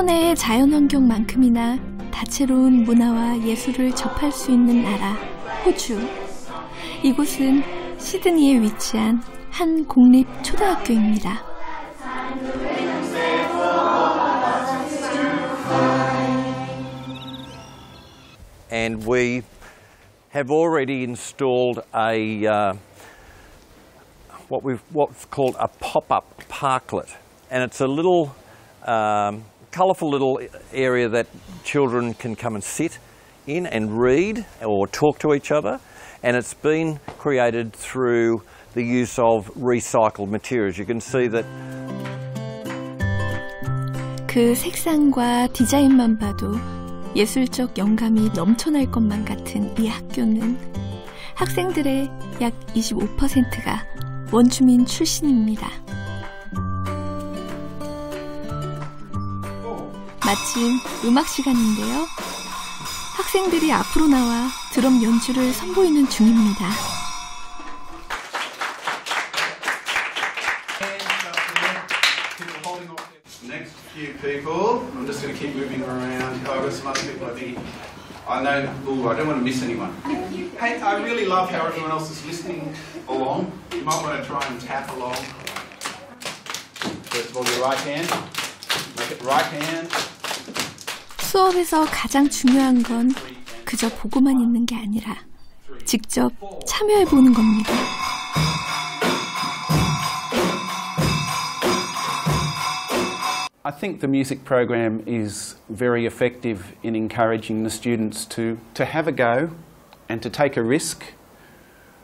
천혜의 자연환경만큼이나 다채로운 문화와 예술을 접할 수 있는 나라, 호주. 이곳은 시드니에 위치한 한 공립 초등학교입니다. And we have already installed a what's called a pop-up parklet, and it's a little colourful little area that children can come and sit in and read or talk to each other, and it's been created through the use of recycled materials. You can see that. 그 색상과 디자인만 봐도 예술적 영감이 넘쳐날 것만 같은 이 학교는 학생들의 약 25%가 원주민 출신입니다. 마침 음악 시간인데요. 학생들이 앞으로 나와 드럼 연주를 선보이는 중입니다. Next few people, I'm just going to keep moving around. I've got some other people I think. I know, I don't want to miss anyone. Hey, I really love how everyone else is listening along. You might want to try and tap along. First of all, your right hand. Make it right hand. 수업에서 가장 중요한 건 그저 보고만 있는 게 아니라 직접 참여해보는 겁니다. I think the music program is very effective in encouraging the students to have a go and to take a risk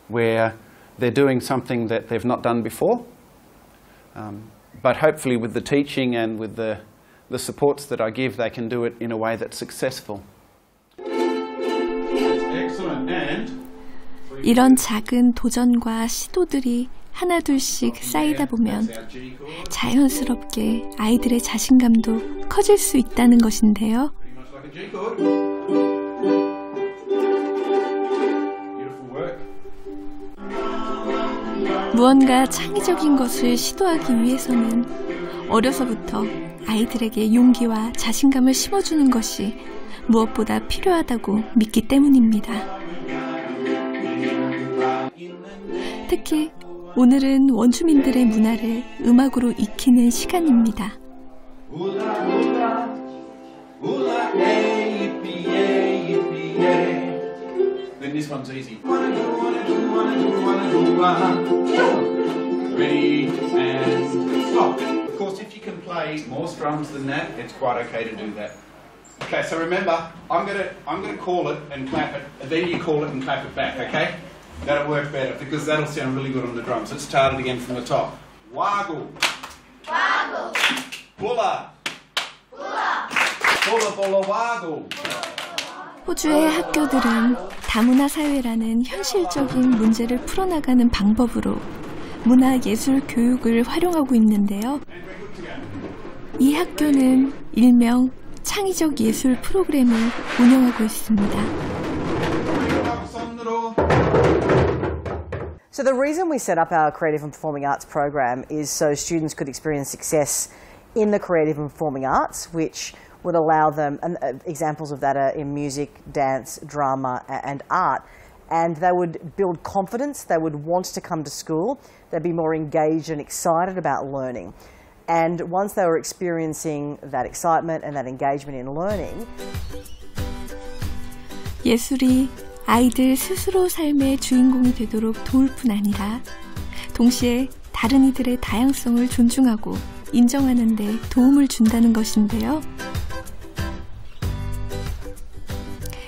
where they're doing something that they've not done before. But hopefully with the teaching and with the supports that I give, they can do it in a way that's successful. Excellent. And 이런 작은 도전과 시도들이 하나둘씩 쌓이다 보면 자연스럽게 아이들의 자신감도 커질 수 있다는 것인데요. 무언가 창의적인 것을 시도하기 위해서는 어려서부터 아이들에게 용기와 자신감을 심어주는 것이 무엇보다 필요하다고 믿기 때문입니다. 특히 오늘은 원주민들의 문화를 음악으로 익히는 시간입니다. This one's easy. Ready and stop. Of course, if you can play more strums than that, it's quite okay to do that. Okay, so remember, I'm gonna call it and clap it, and then you call it and clap it back. Okay? That'll work better because that'll sound really good on the drums. Let's start it again from the top. Waggle. Waggle. Bulla. Bulla. Bulla, bulla, waggle. 호주의 학교들은 다문화 사회라는 현실적인 문제를 풀어나가는 방법으로 문화예술 교육을 활용하고 있는데요. 이 학교는 일명 창의적 예술 프로그램을 운영하고 있습니다. So the reason we set up our Creative and Performing Arts program is so students could experience success in the creative and performing arts, which would allow them, and examples of that are in music, dance, drama and art, and they would build confidence, they would want to come to school, they'd be more engaged and excited about learning. And once they were experiencing that excitement and that engagement in learning, 예술이 아이들 스스로 삶의 주인공이 되도록 도울 뿐 아니라 동시에 다른 이들의 다양성을 존중하고 인정하는 데 도움을 준다는 것인데요.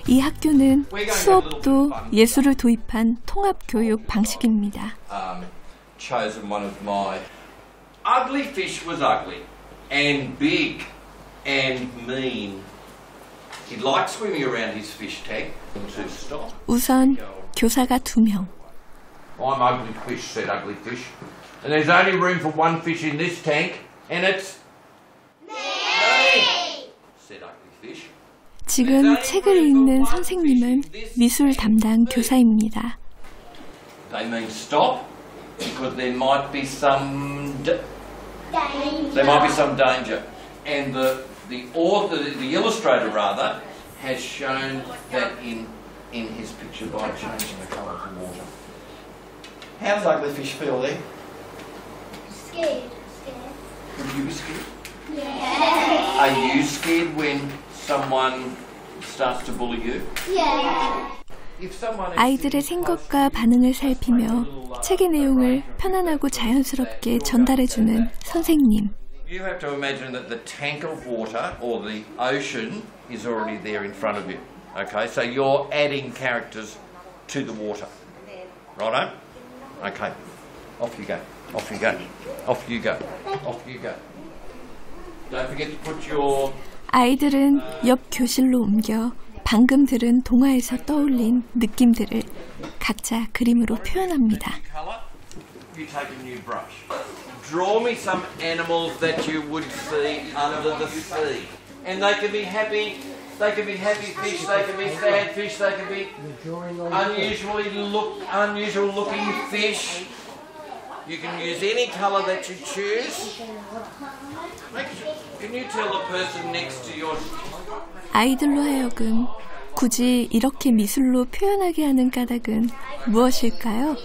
이 학교는 수업도 예술을 도입한 통합교육 방식입니다. Chosen one of my ugly fish was ugly and big and mean. He liked swimming around his fish tank. 우선 교사가 2명. I'm ugly fish, said ugly fish. And there's only room for one fish in this tank, and it's me, said ugly fish. 지금 책을 읽는 선생님은 미술 담당 교사입니다. They mean stop because there might be some danger. And the author, the illustrator rather, has shown that in his picture by changing the colour of the water. How does ugly fish feel there? Scared. Would you be scared? Yeah. Are you scared when someone starts to bully you? Yeah. 아이들의 생각과 반응을 살피며 책의 내용을 편안하고 자연스럽게 전달해주는 선생님. You have to imagine that the tank of water or the ocean is already there in front of you. Okay, so you're adding characters to the water. Righto? Okay. Off you go. Off you go. Off you go. Off you go. Don't forget to put your... 아이들은 옆 교실로 옮겨 방금 들은 동화에서 떠올린 느낌들을 각자 그림으로 표현합니다. You take a new brush. Draw me some animals that you would see under the sea. And they can be happy fish, they can be sad fish, they can be unusual looking fish. You can use any colour that you choose. Can you tell the person next to yours? 아이들로 하여금 굳이 이렇게 미술로 표현하게 하는 까닭은 무엇일까요?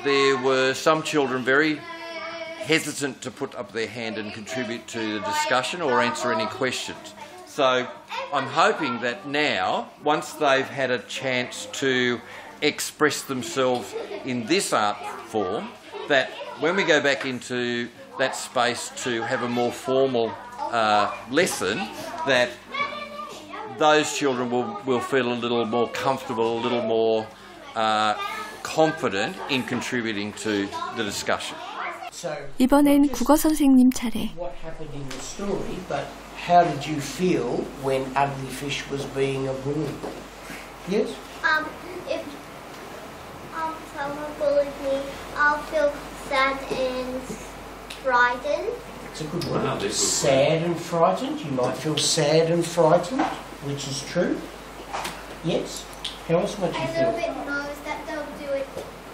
There were some children very hesitant to put up their hand and contribute to the discussion or answer any questions. So I'm hoping that now, once they've had a chance to express themselves in this art form, that when we go back into that space to have a more formal lesson, that those children will feel a little more comfortable, a little more confident in contributing to the discussion. 이번엔 국어 선생님 차례. What happened in the story, but how did you feel when Ugly Fish was being a bully? Yes? If someone bullied me, I'll feel sad and frightened. It's a good word. Sad and frightened. You might feel sad and frightened, which is true. Yes? How else might you A feel? little bit nervous that they'll do it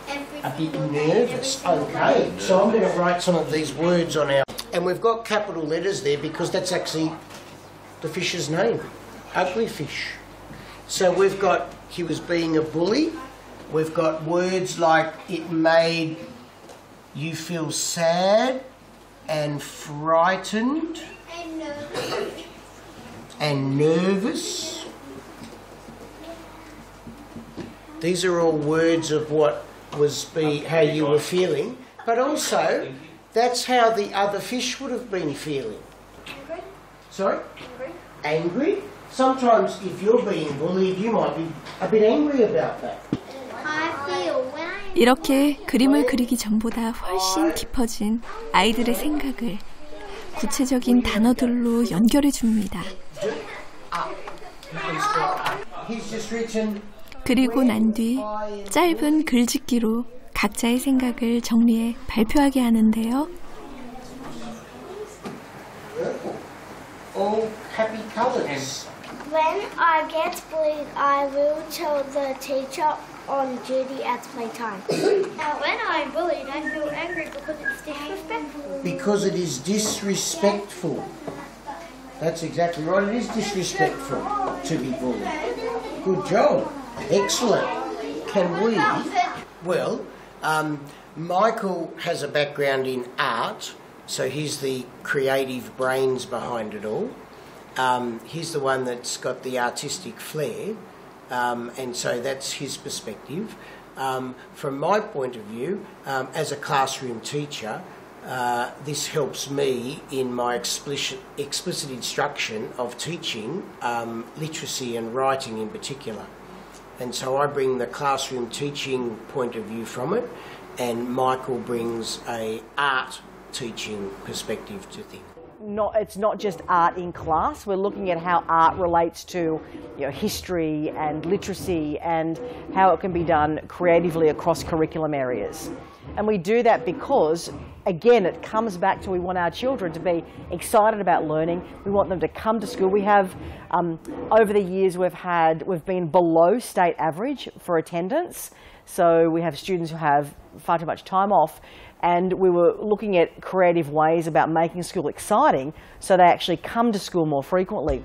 every A bit single day, nervous. every single Okay, day. so I'm going to write some of these words on our... And we've got capital letters there because that's actually the fish's name. Ugly Fish. So we've got, he was being a bully. We've got words like it made you feel sad and frightened And nervous. and nervous. These are all words of what was how you were feeling, but also that's how the other fish would have been feeling. Angry. Sorry? Angry? Sometimes if you're being bullied, you might be a bit angry about that. I feel when I 이렇게 그림을 그리기 전보다 훨씬 깊어진 아이들의 생각을 구체적인 단어들로 연결해 줍니다. He's just written 그리고 난 뒤 짧은 글짓기로 각자의 생각을 정리해 발표하게 하는데요. all happy colours. When I get bullied, I will tell the teacher on duty at playtime. When I'm bullied, I feel angry because it's disrespectful. Because it is disrespectful. That's exactly right. It is disrespectful to be bullied. Good job. Excellent. Can we... Well, Michael has a background in art, so he's the creative brains behind it all. He's the one that's got the artistic flair, and so that's his perspective. From my point of view, as a classroom teacher, this helps me in my explicit instruction of teaching literacy and writing in particular. And so I bring the classroom teaching point of view from it, and Michael brings a art teaching perspective to things. It's not just art in class. We're looking at how art relates to history and literacy and how it can be done creatively across curriculum areas. And we do that because, again, it comes back to we want our children to be excited about learning. We want them to come to school. We have, over the years, we've been below state average for attendance. So we have students who have far too much time off, and we were looking at creative ways about making school exciting so they actually come to school more frequently.